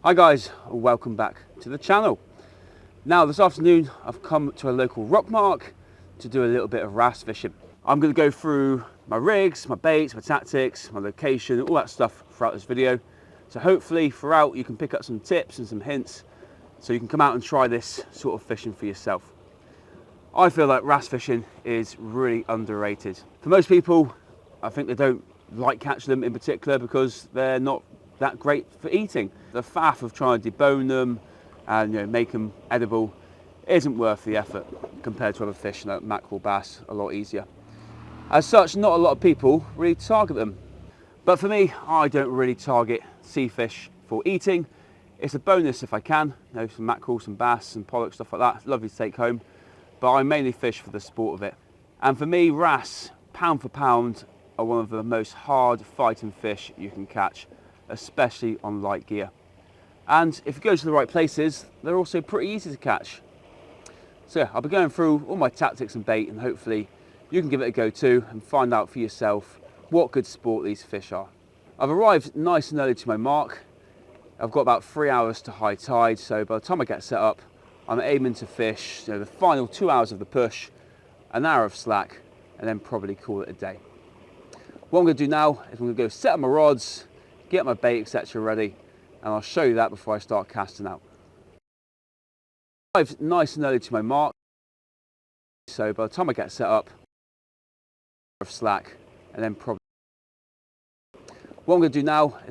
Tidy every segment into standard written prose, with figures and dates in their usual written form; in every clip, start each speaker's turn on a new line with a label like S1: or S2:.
S1: Hi guys, welcome back to the channel. Now this afternoon I've come to a local rock mark to do a little bit of wrasse fishing. I'm going to go through my rigs, my baits, my tactics, my location, all that stuff throughout this video. So hopefully throughout you can pick up some tips and some hints so you can come out and try this sort of fishing for yourself. I feel like wrasse fishing is really underrated. For most people, I think they don't like catching them in particular because they're not that great for eating. The faff of trying to debone them and make them edible isn't worth the effort compared to other fish like mackerel, bass, a lot easier. As such, not a lot of people really target them. But for me, I don't really target sea fish for eating. It's a bonus if I can, some mackerel, some bass, some pollock, stuff like that. It's lovely to take home, but I mainly fish for the sport of it. And for me, wrasse, pound for pound, are one of the most hard fighting fish you can catch, especially on light gear. And if you go to the right places, they're also pretty easy to catch. So yeah, I'll be going through all my tactics and bait, and hopefully you can give it a go too and find out for yourself what good sport these fish are. I've arrived nice and early to my mark. I've got about 3 hours to high tide, so by the time I get set up, I'm aiming to fish the final 2 hours of the push, an hour of slack, and then probably call it a day. What I'm going to do now is I'm going to go set up my rods, get my bait, etc. ready, and I'll show you that before I start casting out. I've nice and early to my mark, so by the time I get set up, of slack, and then probably. What I'm going to do now is,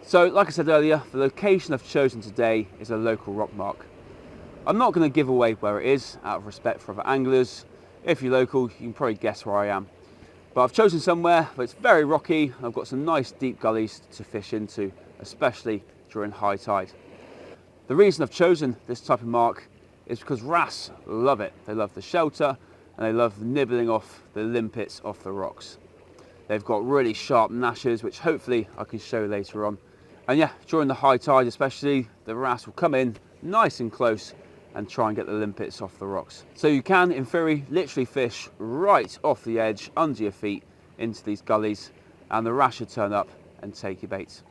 S1: so like I said earlier, the location I've chosen today is a local rock mark. I'm not going to give away where it is out of respect for other anglers. If you're local, you can probably guess where I am. But I've chosen somewhere where it's very rocky. I've got some nice deep gullies to fish into, especially during high tide. The reason I've chosen this type of mark is because wrasse love it. They love the shelter and they love nibbling off the limpets off the rocks. They've got really sharp gnashes, which hopefully I can show later on. And yeah, during the high tide especially, the wrasse will come in nice and close and try and get the limpets off the rocks. So you can, in theory, literally fish right off the edge, under your feet, into these gullies, and the wrasse should turn up and take your bait.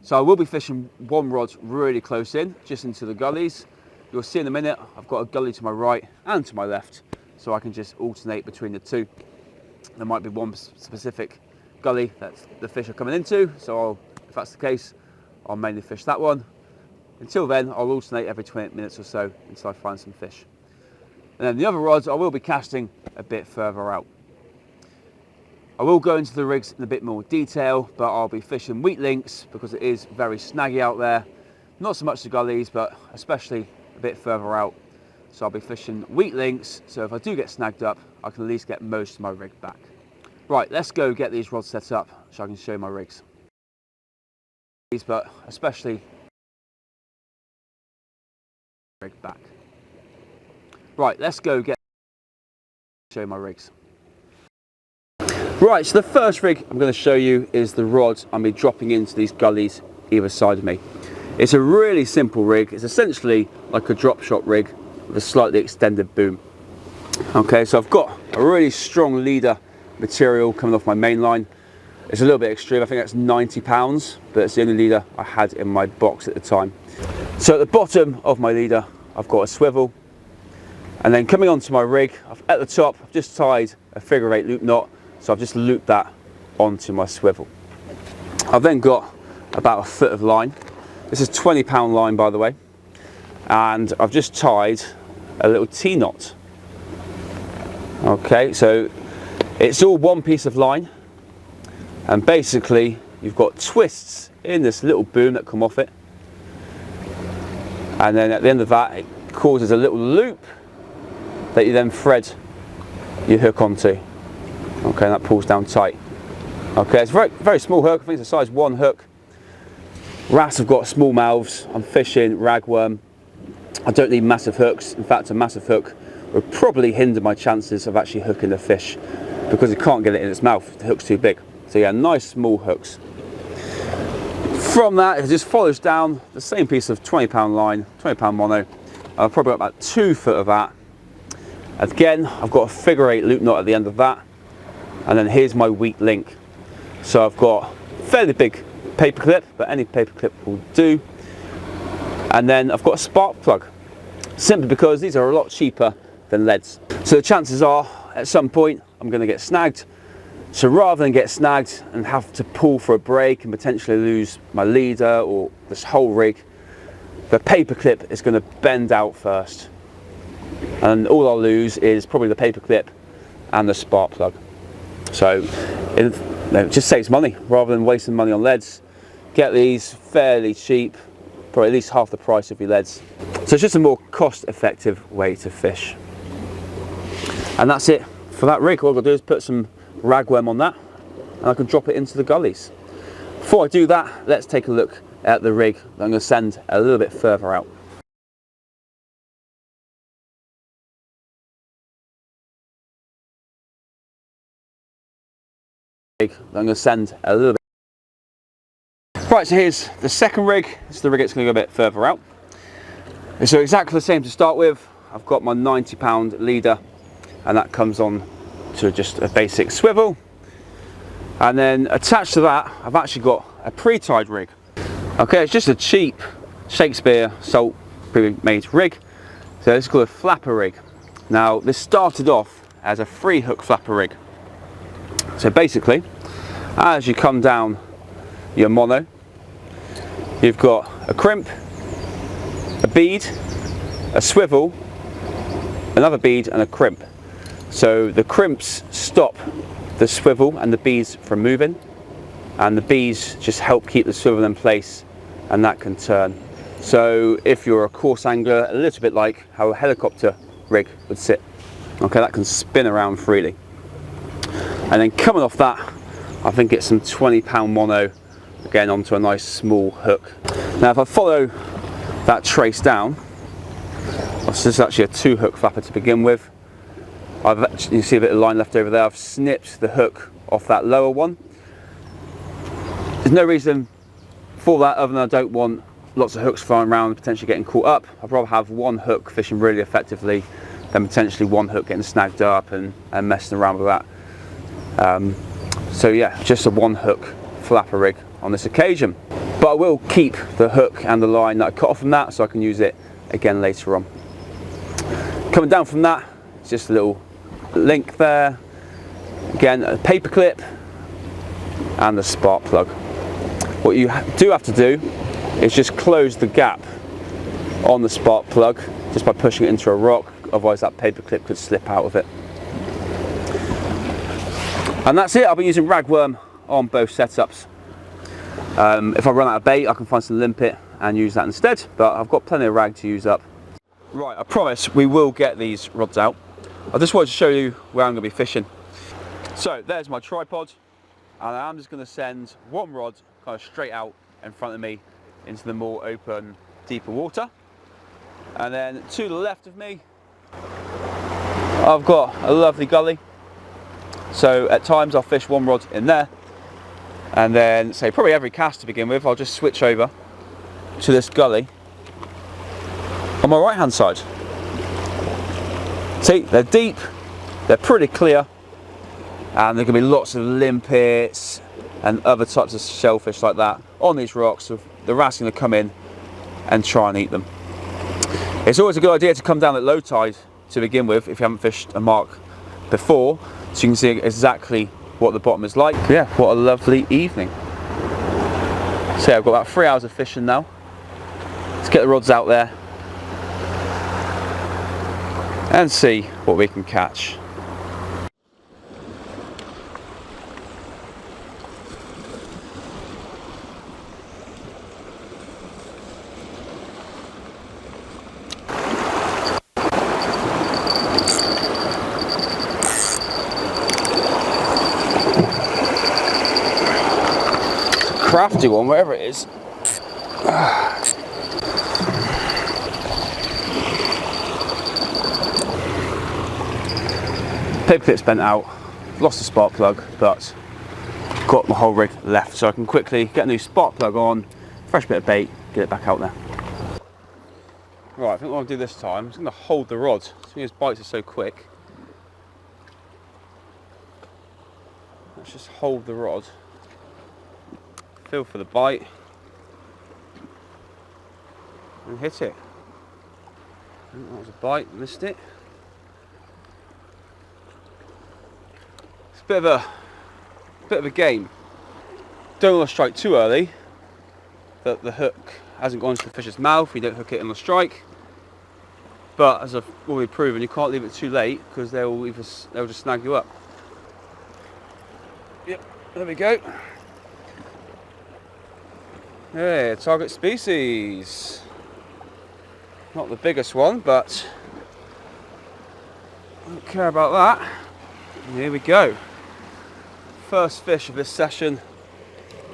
S1: So I will be fishing one rod really close in, just into the gullies. You'll see in a minute, I've got a gully to my right and to my left, so I can just alternate between the two. There might be one specific gully that the fish are coming into, so if that's the case, I'll mainly fish that one. Until then, I'll alternate every 20 minutes or so until I find some fish. And then the other rods, I will be casting a bit further out. I will go into the rigs in a bit more detail, but I'll be fishing wheat links because it is very snaggy out there. Not so much the gullies, but especially a bit further out. So I'll be fishing wheat links, so if I do get snagged up, I can at least get most of my rig back. Right, let's go get these rods set up so I can show my rigs. But especially rig back. Right, let's go show my rigs. Right, so the first rig I'm going to show you is the rod I'm be dropping into these gullies either side of me. It's a really simple rig. It's essentially like a drop shot rig with a slightly extended boom. Okay, so I've got a really strong leader material coming off my main line. It's a little bit extreme, I think that's 90 pounds, but it's the only leader I had in my box at the time. So at the bottom of my leader, I've got a swivel, and then coming onto my rig, at the top, I've just tied a figure 8 loop knot, so I've just looped that onto my swivel. I've then got about a foot of line. This is 20-pound line, by the way, and I've just tied a little T-knot. Okay, so it's all one piece of line, and basically you've got twists in this little boom that come off it, and then at the end of that it causes a little loop that you then thread your hook onto. Okay, and that pulls down tight. Okay, it's a very small hook. I think it's a size 1 hook. Wrasse have got small mouths. I'm fishing ragworm. I don't need massive hooks. In fact, a massive hook would probably hinder my chances of actually hooking the fish because it can't get it in its mouth. The hook's too big. So yeah, nice small hooks. From that, it just follows down the same piece of 20-pound line, 20-pound mono. I've probably got about 2 foot of that. Again, I've got a figure 8 loop knot at the end of that. And then here's my wheat link. So I've got a fairly big paper clip, but any paper clip will do. And then I've got a spark plug, simply because these are a lot cheaper than leads. So the chances are at some point I'm going to get snagged. So rather than get snagged and have to pull for a break and potentially lose my leader or this whole rig, the paper clip is going to bend out first. And all I'll lose is probably the paper clip and the spark plug. So it just saves money rather than wasting money on leads. Get these fairly cheap, probably at least half the price of your leads. So it's just a more cost-effective way to fish. And that's it for that rig. All I've got to do is put some ragworm on that and I can drop it into the gullies. Before I do that, let's take a look at the rig that I'm going to send a little bit further out. Right, so here's the second rig. This is the rig that's going to go a bit further out. So exactly the same to start with. I've got my 90-pound leader and that comes on to just a basic swivel. And then attached to that, I've actually got a pre-tied rig. Okay, it's just a cheap Shakespeare salt pre-made rig. So it's called a flapper rig. Now, this started off as a 3-hook flapper rig. So basically, as you come down your mono, you've got a crimp, a bead, a swivel, another bead and a crimp. So the crimps stop the swivel and the beads from moving, and the beads just help keep the swivel in place and that can turn. So if you're a coarse angler, a little bit like how a helicopter rig would sit, okay, that can spin around freely. And then coming off that, I think it's some 20-pound mono, again onto a nice small hook. Now if I follow that trace down, this is actually a 2-hook flapper to begin with. You see a bit of line left over there. I've snipped the hook off that lower one. There's no reason for that other than I don't want lots of hooks flying around, potentially getting caught up. I'd rather have one hook fishing really effectively than potentially one hook getting snagged up and messing around with that. So yeah, just a 1-hook flapper rig on this occasion. But I will keep the hook and the line that I cut off from that so I can use it again later on. Coming down from that, it's just a little link there. Again, a paper clip and the spark plug. What you do have to do is just close the gap on the spark plug just by pushing it into a rock, otherwise that paper clip could slip out of it. And that's it. I'll be using ragworm on both setups. If I run out of bait, I can find some limpet and use that instead, but I've got plenty of rag to use up. Right, I promise we will get these rods out. I just wanted to show you where I'm going to be fishing. So there's my tripod, and I'm just going to send one rod kind of straight out in front of me into the more open, deeper water. And then to the left of me, I've got a lovely gully. So at times I'll fish one rod in there, and then say probably every cast to begin with, I'll just switch over to this gully on my right hand side. See, they're deep, they're pretty clear, and there can be lots of limpets and other types of shellfish like that on these rocks. So the wrasse going to come in and try and eat them. It's always a good idea to come down at low tide to begin with if you haven't fished a mark before, so you can see exactly what the bottom is like. Yeah, what a lovely evening. So yeah, I've got about 3 hours of fishing now. Let's get the rods out there and see what we can catch. Crafty one, wherever it is. Paper clip's bent out, lost the spark plug, but got my whole rig left, so I can quickly get a new spark plug on, fresh bit of bait, get it back out there. Right, I think what I'll do this time, I'm just going to hold the rod. His bites are so quick. Let's just hold the rod. Feel for the bite. and hit it. That was a bite, missed it. It's a bit of a game. Don't want to strike too early, that the hook hasn't gone into the fish's mouth. You don't hook it on the strike. But as I've already proven, you can't leave it too late because they'll just snag you up. Yep, there we go. Yeah, target species. Not the biggest one, but I don't care about that. And here we go. First fish of this session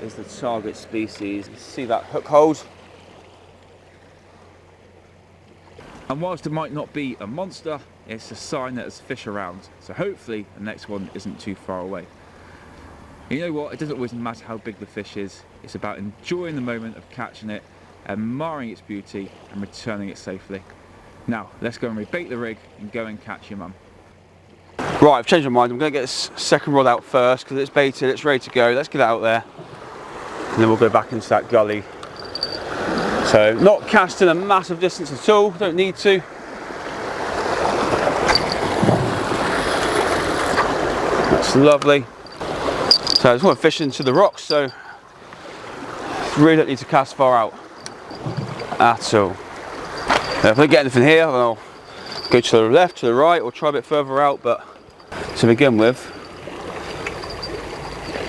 S1: is the target species. You see that hook hold?
S2: And whilst it might not be a monster, it's a sign that there's fish around. So hopefully the next one isn't too far away. And you know what? It doesn't always matter how big the fish is. It's about enjoying the moment of catching it, admiring its beauty and returning it safely. Now, let's go and rebait the rig and go and catch your mum.
S1: Right, I've changed my mind. I'm going to get this second rod out first because it's baited, it's ready to go. Let's get it out there and then we'll go back into that gully. So, not casting a massive distance at all, don't need to. That's lovely. So I just want to fish into the rocks, so really don't need to cast far out at all. Now, if I don't get anything here, then I'll go to the left, to the right, or try a bit further out, but to begin with,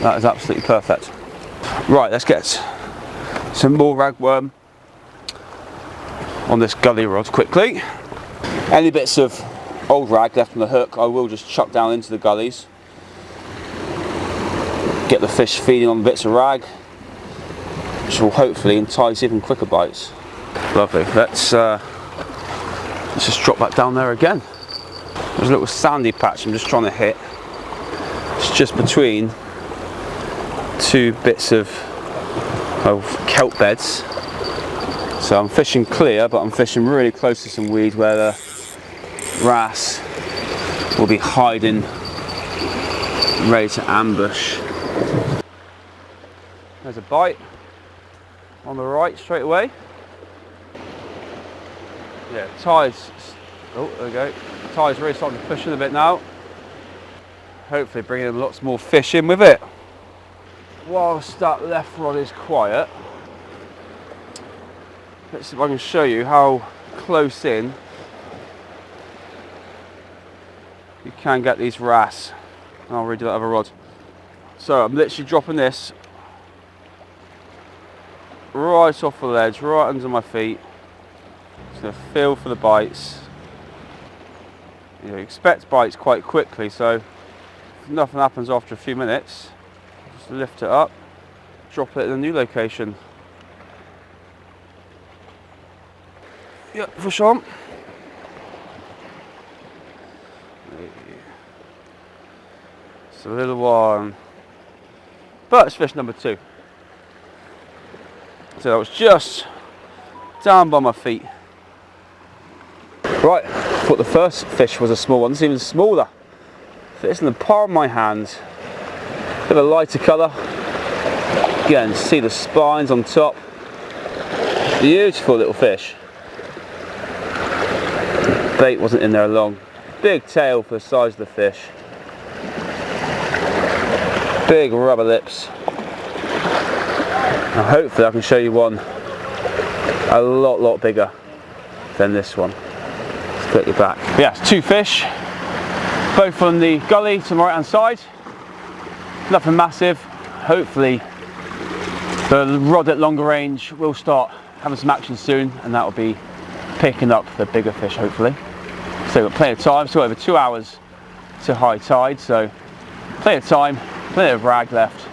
S1: that is absolutely perfect. Right, let's get some more ragworm on this gully rod quickly. Any bits of old rag left on the hook, I will just chuck down into the gullies. Get the fish feeding on bits of rag, which will hopefully entice even quicker bites. Lovely. Let's just drop that down there again. There's a little sandy patch I'm just trying to hit. It's just between two bits of kelp beds. So I'm fishing clear, but I'm fishing really close to some weed where the wrasse will be hiding, ready to ambush. There's a bite on the right straight away. Yeah, tide's, oh there we go, tide's really starting to push in a bit now. Hopefully bringing in lots more fish in with it. Whilst that left rod is quiet, let's see if I can show you how close in you can get these wrasse. And I'll redo that other rod. So I'm literally dropping this right off the ledge, right under my feet. Just going to feel for the bites. You expect bites quite quickly, so if nothing happens after a few minutes, just lift it up, drop it in a new location. Yep, fish on. It's a little one, but it's fish number 2. So that was just down by my feet. Right, I thought the first fish was a small one. It's even smaller. Fits in the palm of my hand. Bit of a lighter colour. Again, see the spines on top. Beautiful little fish. Bait wasn't in there long. Big tail for the size of the fish. Big rubber lips. Now hopefully I can show you one a lot bigger than this one. Let's click it back. Yeah, 2 fish, both on the gully to my right hand side. Nothing massive. Hopefully the rod at longer range will start having some action soon, and that will be picking up the bigger fish hopefully. So we've got plenty of time, still over 2 hours to high tide, so plenty of time, plenty of rag left.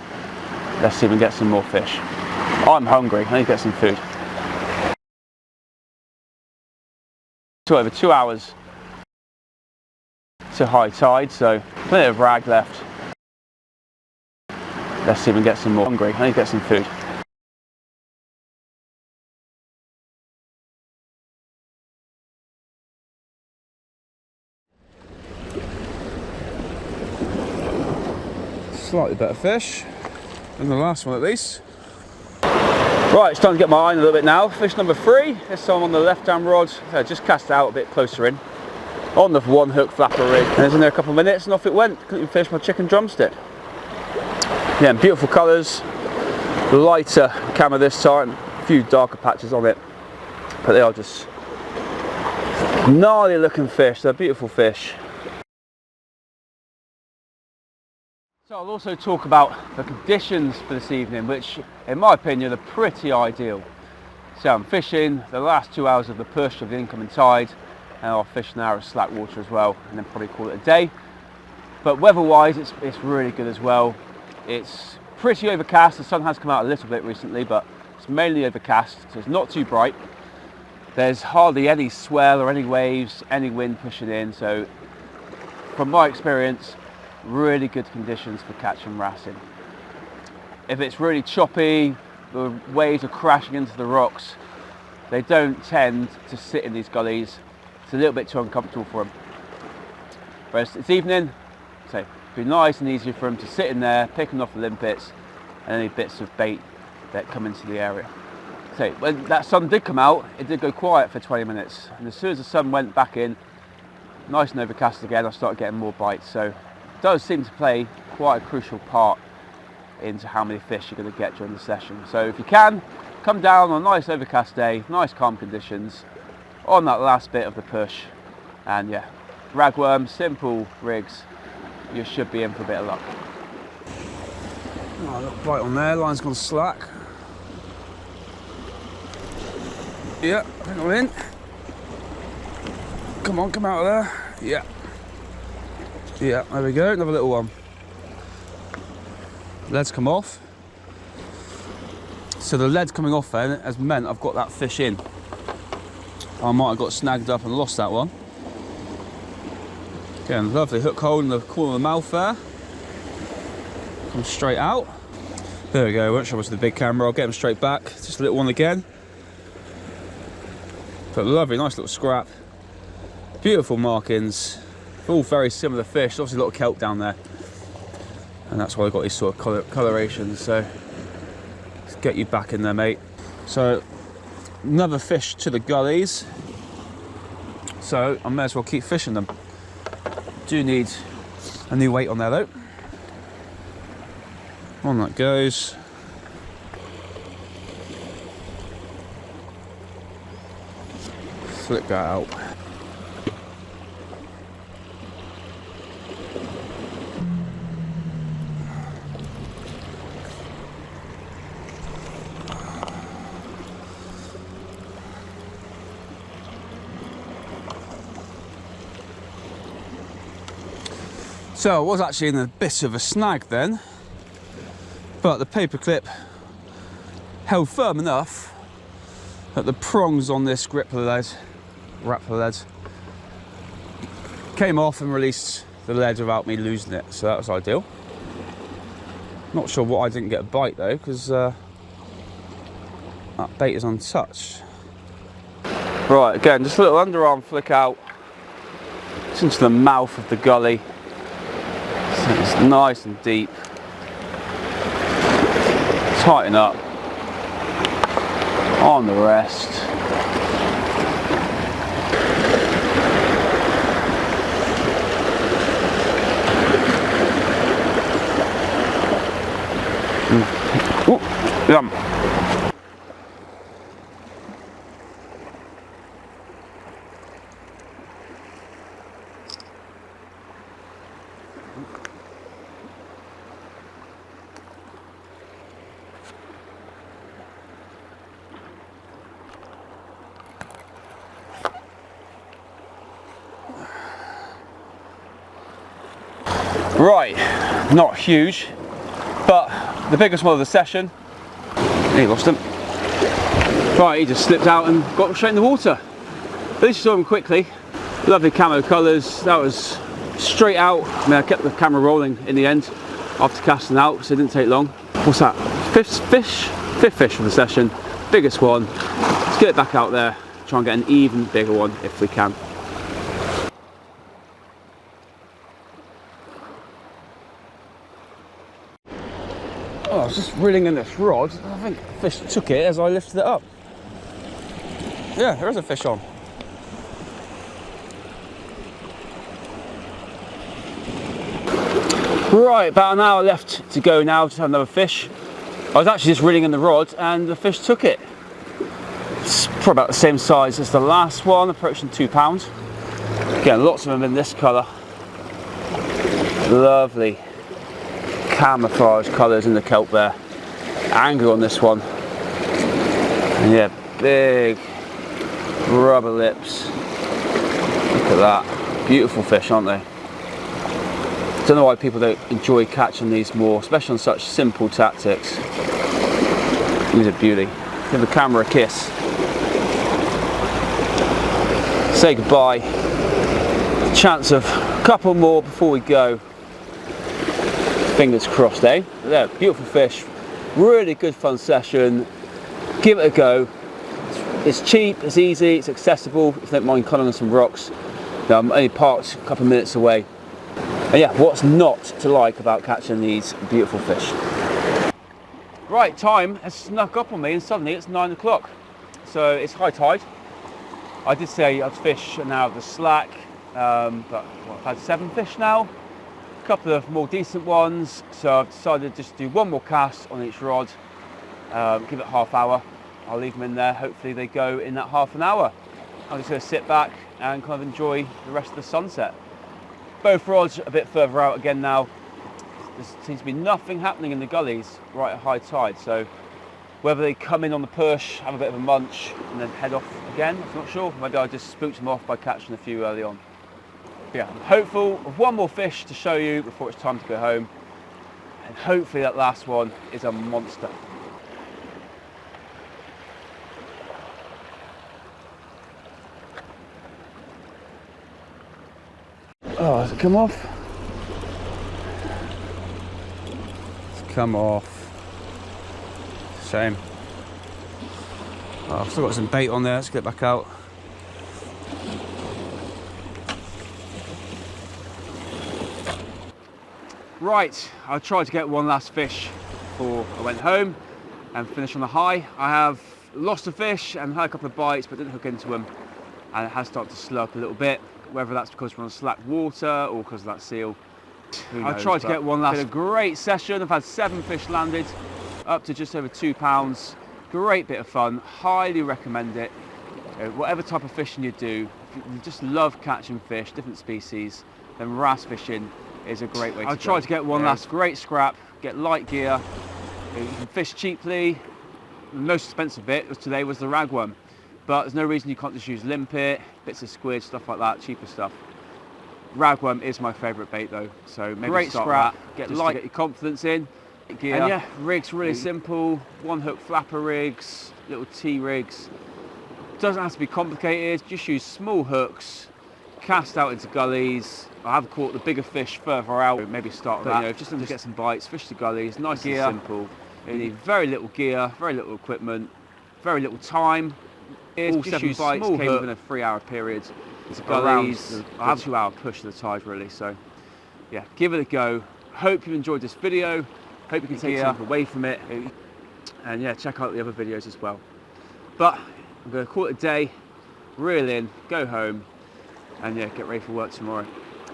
S1: Let's see if we can get some more fish. I'm hungry, I need to get some food. Still over 2 hours to high tide, so plenty of rag left. Let's see if we can get some more. Hungry, I need to get some food. Slightly better fish than the last one at least. Right, it's time to get my eye in a little bit now. Fish number 3, this time on the left-hand rod. Just cast it out a bit closer in. On the 1-hook flapper rig. And it was in there a couple of minutes and off it went. Couldn't even finish my chicken drumstick. Yeah, beautiful colours. Lighter camera this time. A few darker patches on it. But they are just gnarly looking fish. They're beautiful fish. So I'll also talk about the conditions for this evening, which in my opinion are pretty ideal. So I'm fishing the last 2 hours of the push of the incoming tide, and I'll fish an hour of slack water as well, and then probably call it a day. But weather-wise, it's really good as well. It's pretty overcast. The sun has come out a little bit recently, but it's mainly overcast, so it's not too bright. There's hardly any swell or any waves, any wind pushing in, so from my experience, really good conditions for catching wrasse. If it's really choppy, the waves are crashing into the rocks, they don't tend to sit in these gullies. It's a little bit too uncomfortable for them. Whereas it's evening, so it'd be nice and easy for them to sit in there, picking off the limpets and any bits of bait that come into the area. So when that sun did come out, it did go quiet for 20 minutes. And as soon as the sun went back in, nice and overcast again, I started getting more bites. So it does seem to play quite a crucial part into how many fish you're going to get during the session. So if you can, come down on a nice overcast day, nice calm conditions, on that last bit of the push, and yeah, ragworm, simple rigs, you should be in for a bit of luck. Oh, look, bite on there, line's gone slack. Yeah, bring them in. Come on, come out of there. Yeah. Yeah, there we go, another little one. Lead's come off. So the lead coming off then has meant I've got that fish in. I might have got snagged up and lost that one. Again, lovely hook hole in the corner of the mouth there. Come straight out. There we go, won't show us the big camera, I'll get him straight back. Just a little one again. But lovely, nice little scrap. Beautiful markings. All very similar fish, obviously a lot of kelp down there. And that's why I've got these sort of colorations, so let's get you back in there, mate. So, another fish to the gullies. So, I may as well keep fishing them. Do need a new weight on there though. On that goes. Flip that out. So I was actually in a bit of a snag then, but the paper clip held firm enough that the prongs on this grappler lead came off and released the lead without me losing it, so that was ideal. Not sure what I didn't get a bite though, because that bait is untouched. Right, again, just a little underarm flick out. It's into the mouth of the gully. So it's nice and deep. Tighten up. On the rest. Ooh, yum. Right, not huge, but the biggest one of the session. He lost him. Right, he just slipped out and got straight in the water. At least you saw him quickly. Lovely camo colours. That was straight out. I mean, I kept the camera rolling in the end after casting out, so it didn't take long. What's that? Fifth fish for the session. Biggest one. Let's get it back out there. Try and get an even bigger one if we can. Oh, was just reeling in this rod. I think the fish took it as I lifted it up. Yeah, there is a fish on. Right, about an hour left to go now to have another fish. I was actually just reeling in the rod and the fish took it. It's probably about the same size as the last one, approaching 2 pounds. Again, lots of them in this colour. Lovely camouflage colours in the kelp there. Angle on this one. And yeah, big rubber lips. Look at that. Beautiful fish, aren't they? Don't know why people don't enjoy catching these more, especially on such simple tactics. These are beauty. Give the camera a kiss. Say goodbye. Chance of a couple more before we go. Fingers crossed, eh? Yeah, beautiful fish. Really good fun session. Give it a go. It's cheap, it's easy, it's accessible. If you don't mind climbing on some rocks. I'm only parked a couple of minutes away. And yeah, what's not to like about catching these beautiful fish? Right, time has snuck up on me and suddenly it's 9 o'clock. So it's high tide. I did say I'd fish an hour of the slack, but I've had 7 fish now. A couple of more decent ones, so I've decided to just do one more cast on each rod, give it half hour. I'll leave them in there, hopefully they go in that half an hour. I'm just going to sit back and kind of enjoy the rest of the sunset. Both rods a bit further out again now. There seems to be nothing happening in the gullies right at high tide, so whether they come in on the push, have a bit of a munch and then head off again, I'm not sure. Maybe I just spooked them off by catching a few early on. But yeah, I'm hopeful of one more fish to show you before it's time to go home, and hopefully that last one is a monster. Oh, has it come off? It's come off. Shame. Oh, I've still got some bait on there, let's get back out. Right, I tried to get one last fish before I went home and finish on a high. I have lost a fish and had a couple of bites but didn't hook into them, and it has started to slow up a little bit. Whether that's because we're on slack water or because of that seal, who knows. I tried to get one last. Been a great session. I've had 7 fish landed, up to just over 2 pounds. Great bit of fun. Highly recommend it. Whatever type of fishing you do, if you just love catching fish, different species, then wrasse fishing is a great way to go. I tried to get one last great scrap, get light gear. You can fish cheaply. The most expensive bit today was the ragworm. But there's no reason you can't just use limpet, bits of squid, stuff like that, cheaper stuff. Ragworm is my favourite bait though, so maybe great scrap, get light, get your confidence in. Gear. And yeah, rigs really simple, 1 hook flapper rigs, little T rigs. Doesn't have to be complicated, just use small hooks, cast out into gullies. I have caught the bigger fish further out, maybe start with that. You know, just to get some bites, fish the gullies, nice and simple. You need very little gear, very little equipment, very little time. All 7 bites came within a 3-hour period. It's gullies, I have a 2-hour push of the tide really, so yeah, give it a go. Hope you enjoyed this video, hope you can take something away from it, and yeah, check out the other videos as well. But I'm going to call it a day, reel in, go home, and yeah, get ready for work tomorrow.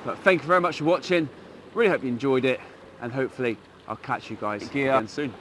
S1: But thank you very much for watching, really hope you enjoyed it, and hopefully I'll catch you guys again soon.